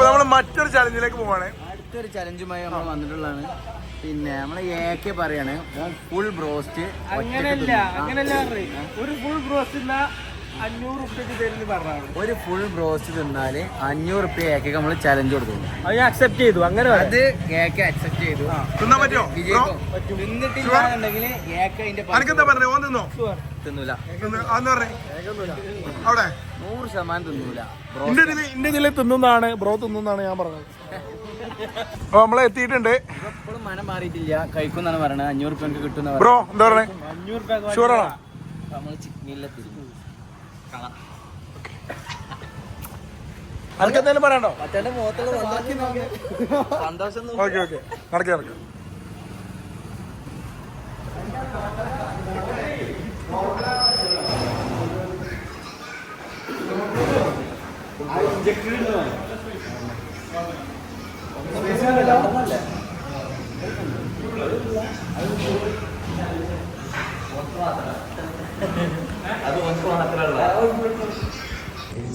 അപ്പൊ നമ്മള് മറ്റൊരു ചലഞ്ചിലേക്ക് പോവാണ്. അടുത്തൊരു ചലഞ്ചുമായി നമ്മൾ വന്നിട്ടുള്ളതാണ്. പിന്നെ നമ്മളെ ഏക്കെ പറയാണ് ഫുൾ ബ്രോസ്റ്റ്. അങ്ങനെയല്ല ഒരു ഫുൾ ബ്രോസ്റ്റ് 500 റുപ്യക്ക് തരുന്നു പറഞ്ഞാണ്. ഒരു ഫുൾ ബ്രോസ്റ്റ് തിന്നാല് 500 റുപ്യ ഏക്കൊക്കെ നമ്മൾ ചലഞ്ച് കൊടുക്കും. അത് ഞാൻ അക്സെപ്റ്റ് ചെയ്തു. അങ്ങനെ അത് ഏക്കെ അക്സെപ്റ്റ് ചെയ്തു. തിന്നാൻ പറ്റുമോ? തിന്നിട്ടില്ലാന്നുണ്ടെങ്കിൽ ഏക്ക അതിന്റെ തിന്നൂല. അവിടെ 100% തിന്നൂല. ഇന്റെ ജില്ല തിന്നുന്നതാണ് ബ്രോ തിന്നുന്നാണ് ഞാൻ പറഞ്ഞത്. അപ്പൊ നമ്മളെ എത്തിയിട്ടുണ്ട്. ഇപ്പോഴും മനം മാറിയിട്ടില്ല. കഴിക്കുന്നാണ് പറയണത്. 500 റുപ്യക്ക് കിട്ടുന്ന ബ്രോ എന്താ പറഞ്ഞേ? 500 റുപ്യ ഷുവറാണോ? നമ്മള് ചിക്കനിലെത്തി അനക്കെന്തായാലും പറയണ്ടോ? മറ്റേ മുഖത്തുള്ള സന്തോഷം. ഓക്കെ നടക്കാം.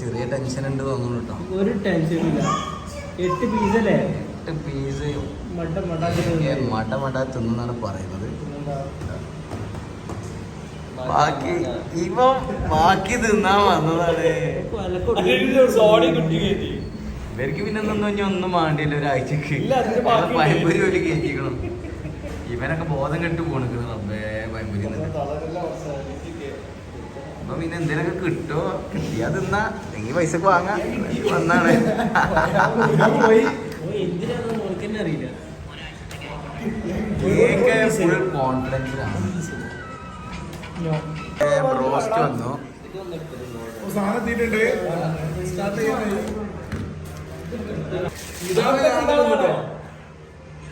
ചെറിയ ടെൻഷൻ ഉണ്ട് തോന്നുന്നു കേട്ടോ. ഒരു ടെൻഷനില്ല. 8 പീസല്ലേ? 8 പീസ് മട തിന്നാണ് പറയുന്നത്. ബാക്കി തിന്നാൻ വന്നതാണ്. ഇവർക്ക് പിന്നെ ഒന്നും വേണ്ടിയില്ല ഒരാഴ്ചക്ക്. പയമ്പൂരി ഒരു കയറ്റിക്കണം. ഇവനൊക്കെ ബോധം കെട്ട് പോണിക്കണം. റബ്ബേ പയമ്പൂരി അപ്പൊ പിന്നെ എന്തേലൊക്കെ കിട്ടോ? കിട്ടിയാ തിന്നാ എങ്കിൽ പൈസക്ക് വാങ്ങാം വന്നാണ്. ഫുൾ കോൺഫിഡൻസിലാണ്. ബ്രോസ്റ്റ് വന്നു.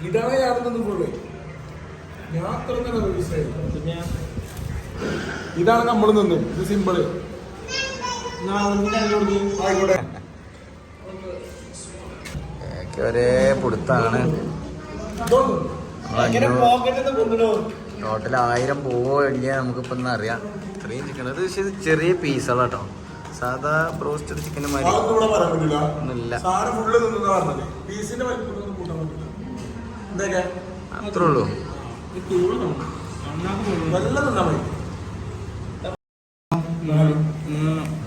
ഇതാണ് യാതൊന്നും ഫുള്ള്. ഞാൻ ഇതാണ് നമ്മൾ നിന്ന്. ഇത് സിമ്പിള്. ഒരേ പുടുത്താണ്. ടോട്ടൽ 1000 പോവോ ഇല്ല നമുക്കിപ്പോ അറിയാം. ഇത്രയും ചിക്കൻ ഇത് ചെറിയ പീസുകളാട്ടോ. സാധാ ബ്രോസ്റ്റഡ് ചിക്കൻ മാതിരി ഒന്നുമില്ല. അത്രേ ഉള്ളൂ.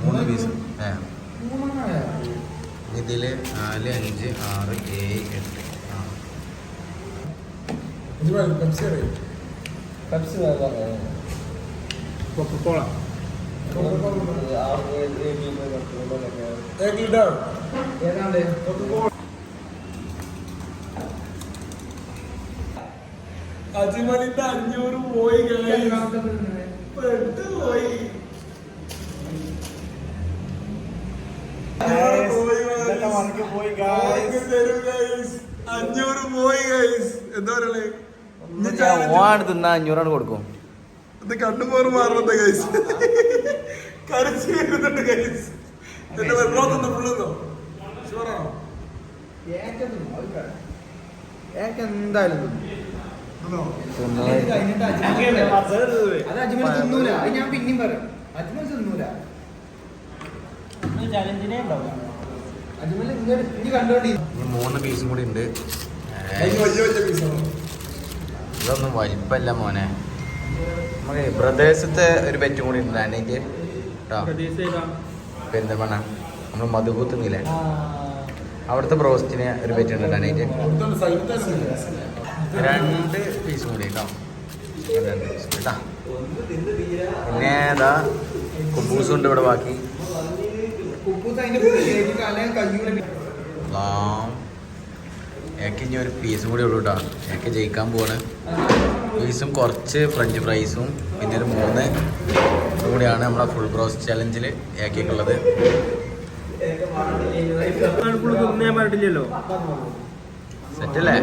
3 പീസ്. ഇതില് 4, 5, 6, 7, 8. കൊക്കക്കോള അജിമലിന്റെ 500 പോയി. പെട്ടുപോയി. 500 പോയി ഗൈസ്. എന്താ പറയണേ? തിന്നാ 500 കൊടുക്കും. ഇത് കണ്ണുപോറ് മാറുന്നുണ്ട് ഗൈസ്. കരച്ചു വരുന്നുണ്ട് ഗൈസ്. എന്തായാലും ഞാൻ പിന്നെയും പറയാം. അജ്മൽ തിന്നൂല. ഇനി 3 പീസും കൂടി ഉണ്ട്. ഇതൊന്നും വലിപ്പല്ല മോനെ. നമുക്ക് പ്രദേശത്തെ ഒരു ബെറ്റും കൂടി ഉണ്ട്. അതിൻ്റെ കേട്ടോ പെരിന്തൽമണ്ണ നമ്മൾ മധുകൂത്തുന്നില്ലേ അവിടുത്തെ ബ്രോസ്റ്റിന് ഒരു ബെറ്റ് ഉണ്ട്. അതിൻ്റെ 2 പീസും കൂടി കേട്ടോ. 2 പീസ് കേട്ടോ. പിന്നെ ഏതാ കുബൂസും ഉണ്ട് ഇവിടെ. ബാക്കി ഏക്ക് ഇനി ഒരു പീസും കൂടി ഉള്ളൂ കേട്ടോ. ഏക്ക് ജയിക്കാൻ പോവാണ്. പീസും കുറച്ച് ഫ്രഞ്ച് ഫ്രൈസും പിന്നെ ഒരു 3 കൂടിയാണ് നമ്മളെ ഫുൾ ബ്രോസ്റ്റ് ചലഞ്ചിൽ ഏക്കുള്ളത്. സെറ്റല്ലേ?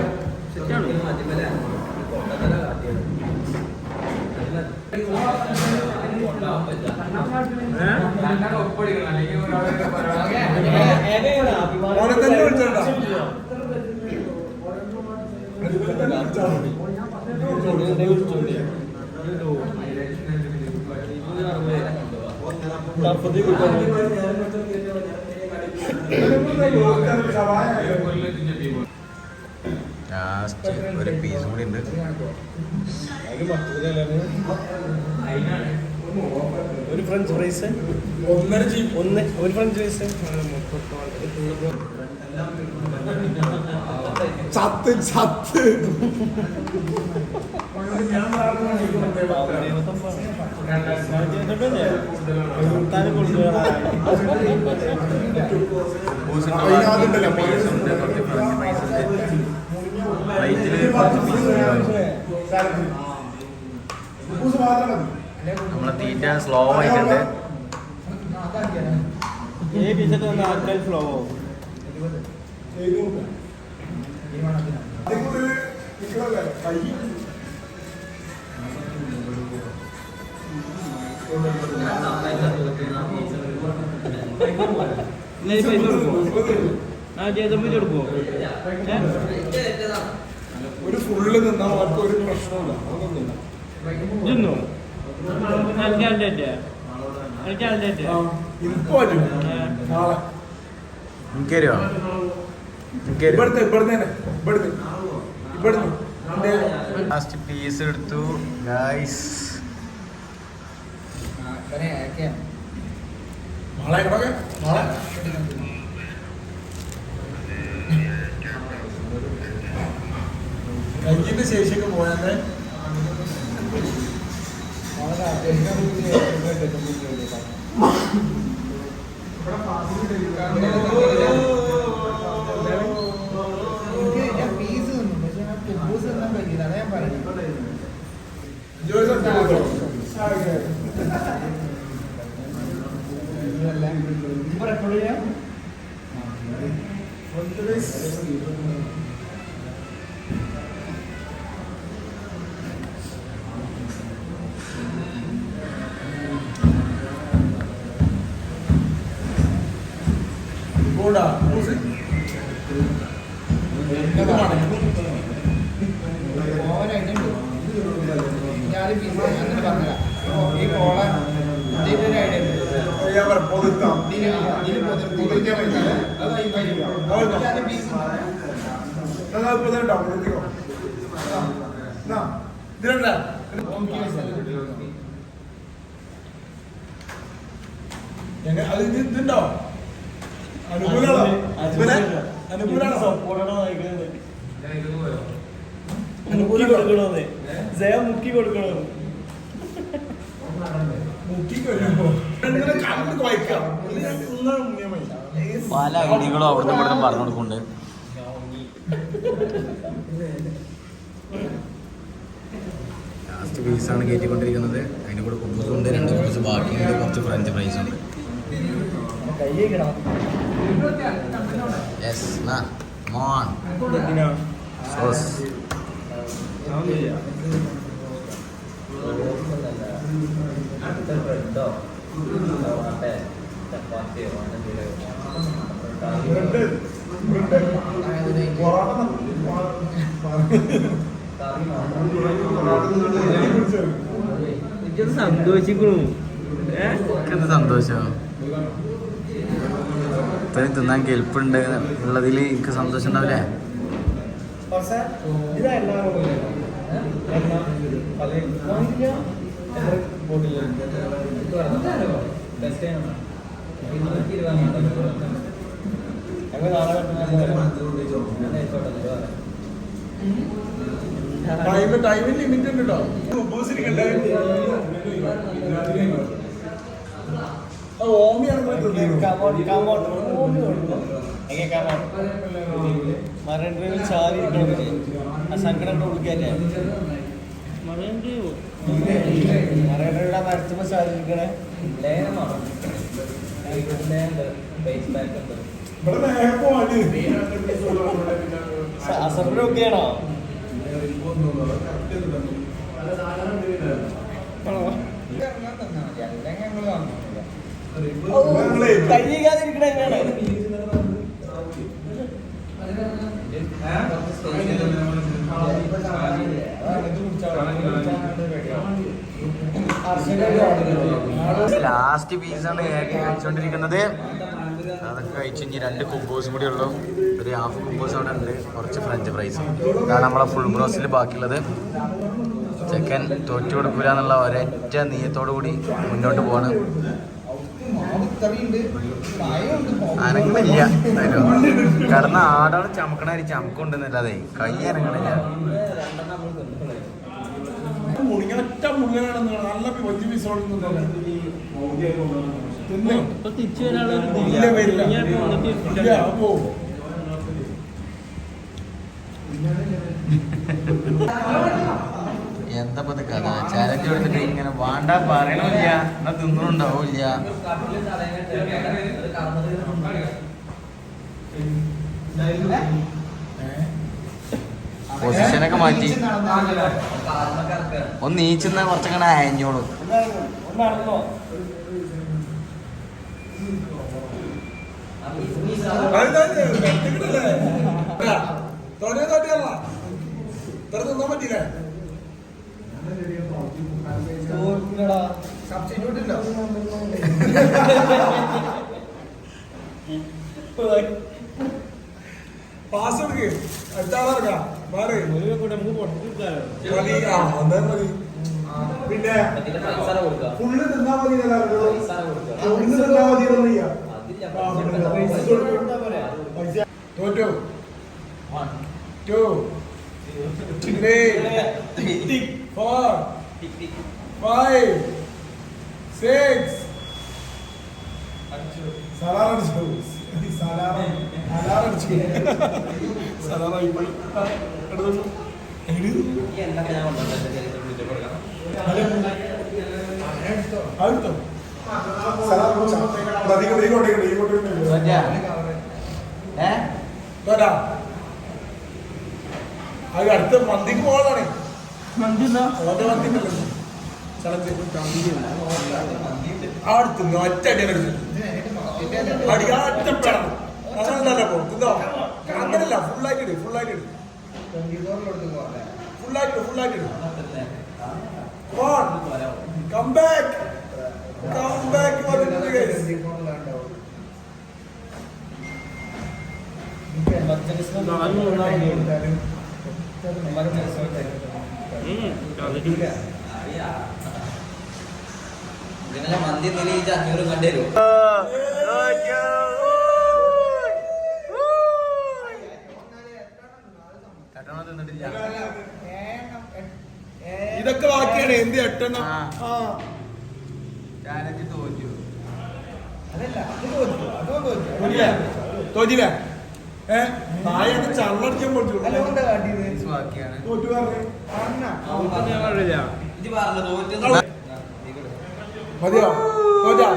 ലാസ്റ്റ് ഒരു പീസ് കൂടി ഉണ്ട്. ഒരു ഫ്രഞ്ച് ഫ്രൈസ് ഒരു ഫ്രഞ്ച് ഫ്രൈസ് ചത്ത് ചത്ത് നമ്മളെ തീറ്റ സ്ലോ ആയിട്ടുണ്ട്. ഫ്ലോ ഒരു ഫുള്ള് നിന്നാ അവർക്ക് ഒരു പ്രശ്നമില്ല. ലാസ്റ്റ് പീസ് എടുത്തു ഗൈസ്. കയ്യിന്റെ ശേഷിയൊക്കെ പോയാൽ ഇതുണ്ടോ മുക്കി കൊടുക്കണോ പല ഐഡിയകളും അവിടുന്ന് ഇവിടുന്ന് പറഞ്ഞു കൊടുക്കുന്നുണ്ട്. ലാസ്റ്റ് പീസാണ് കയറ്റിക്കൊണ്ടിരിക്കുന്നത്. അതിൻ്റെ കൂടെ കുബൂസുണ്ട്, 2 കുബൂസ് ബാക്കിയുണ്ട്, കുറച്ച് ഫ്രഞ്ച് ഫ്രൈസ് ഉണ്ട്. യെസ് നാ മോൺ സോസ്. സന്തോഷിക്കണു. എന്ത് സന്തോഷം, ഇത്രയും തിന്നാൻ കെൽപ്പുണ്ട് ഉള്ളതിൽ എനിക്ക് സന്തോഷം ഉണ്ടാവില്ലേ? ടൈമിൽ ലിമിറ്റ് ഉണ്ട് കേട്ടോ. മറൈൻ ഡ്രൈവിൽ ചാരിക്കണം, ആ സങ്കടം ഉൾക്കല്ലേ. മറൈൻ ഡ്രൈവിടെ മരത്തുമ്പോ ചാരിക്കണേ. അസംബ്ലിയൊക്കെയാണോ? കയ്യാതിരിക്കണ എങ്ങനെയാണ്? ലാസ്റ്റ് പീസാണ് കഴിച്ചുകൊണ്ടിരിക്കുന്നത്. അതൊക്കെ കഴിച്ച് ഇനി 2 കുബൂസും കൂടി ഉള്ളൂ. ഒരു ഹാഫ് കുബൂസ് അവിടെ ഉണ്ട്, കുറച്ച് ഫ്രഞ്ച് ഫ്രൈസും. ഇതാണ് നമ്മളെ ഫുൾ ബ്രോസ്റ്റിൽ ബാക്കിയുള്ളത്. ചിക്കൻ തോറ്റു കൊടുക്കില്ല എന്നുള്ള ഒരൊറ്റ നീയത്തോടു കൂടി മുന്നോട്ട് പോവാണ്. അനങ്ങില്ല കടന്ന ആടാള് ചമക്കണ ചമക്കുണ്ടെന്നല്ലാതെ കൈ അനങ്ങണില്ല. എന്താ കഥ? ചാലഞ്ച് കൊടുത്തിട്ട് ഇങ്ങനെ വേണ്ട പറയണില്ല, എന്നാ തിന്നുണ്ടാവില്ല. പൊസിഷനൊക്കെ മാറ്റി ഒന്ന് നീച്ചുന്ന കുറച്ചങ്ങനെ അയഞ്ഞോളൂ. പാസ് എടുക്ക്, അടുത്ത ആളെടുക്കാം. പിന്നെ ഫുള്ള് തിന്നാ മതി, തിന്നാ മതി. തോറ്റോ? 1 2 3 4 5 6 അടുത്ത മന്തിക്ക് പോകാനാണ്. അടുത്ത് ഒറ്റ അടിയാണ് അടിയാറ്റപ്പെടണം. അങ്ങനല്ലോ തിന്നോ, അങ്ങനല്ല, ഫുള്ളായിട്ട് ഇട്, ഫുള്ളായിട്ട് ഇട്, ഫുള്ളായിട്ട് ഫുള്ളായിട്ട് ഇട്. കം ബാക്ക്, കം ബാക്ക് വന്നിട്ടുണ്ട് ഗൈസ്. മന്തി നിലയിച്ച് 500 കണ്ടേരോ? ഇതൊക്കെ ബാക്കിയാണ്. എന്ത് 8 എണ്ണം ചാലഞ്ച് തോറ്റു. തോറ്റില്ല. നായൊക്കെ ചള്ളടിക്കാൻ പറ്റൂ. ബാക്കിയാണ്. തോറ്റു പറഞ്ഞു മതിയോ? തോറ്റാ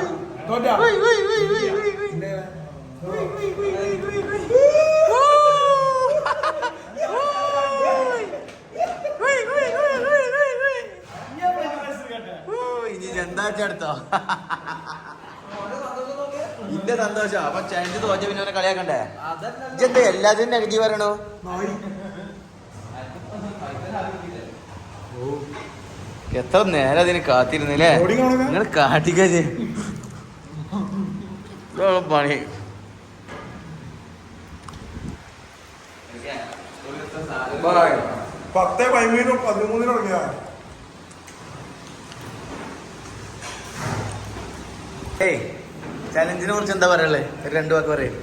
തോറ്റാ ഇനി രണ്ടാഴ്ച ഇന്റെ സന്തോഷം. അപ്പൊ ചാലഞ്ച് തോറ്റ പിന്നെ അവനെ കളിയാക്കണ്ടേ? ഇതെന്താ എല്ലാത്തിനും നെഗറ്റീവ് പറയണോ? എത്ര നേരം അതിന് കാത്തിരുന്നില്ലേ? നിങ്ങൾ കാട്ടിക്കേ പണി. പത്തേ 13 തുടങ്ങിയ ചലഞ്ചിനെ കുറിച്ച് എന്താ പറയല്ലേ? ഒരു 2 വാക്ക് പറയും.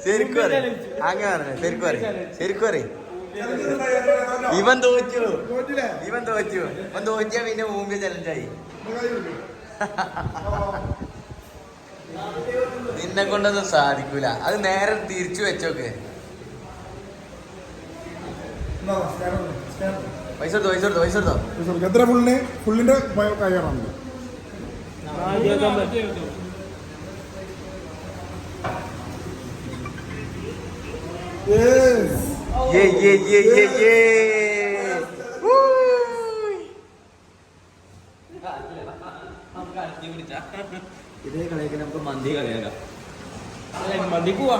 ശരിക്കും അങ്ങനെ പറഞ്ഞേ, ശരിക്കും പറയും, ശരിക്കും പറയും. ഇവൻ തോറ്റു, ഇവൻ തോറ്റാ പിന്നെ മുമ്പേ ചലഞ്ചായി. നിന്നെ കൊണ്ടൊന്നും സാധിക്കൂല. അത് നേരെ തിരിച്ചു വെച്ചോക്കെ. പൈസ എടുത്തോ. എത്ര ഫുള്ളിന്റെ കയ്യാറാണ്. ഇതേ കളിയൊക്കെ നമുക്ക് മന്തി കളിയാക്കാം. മന്തിക്ക് പോവാ.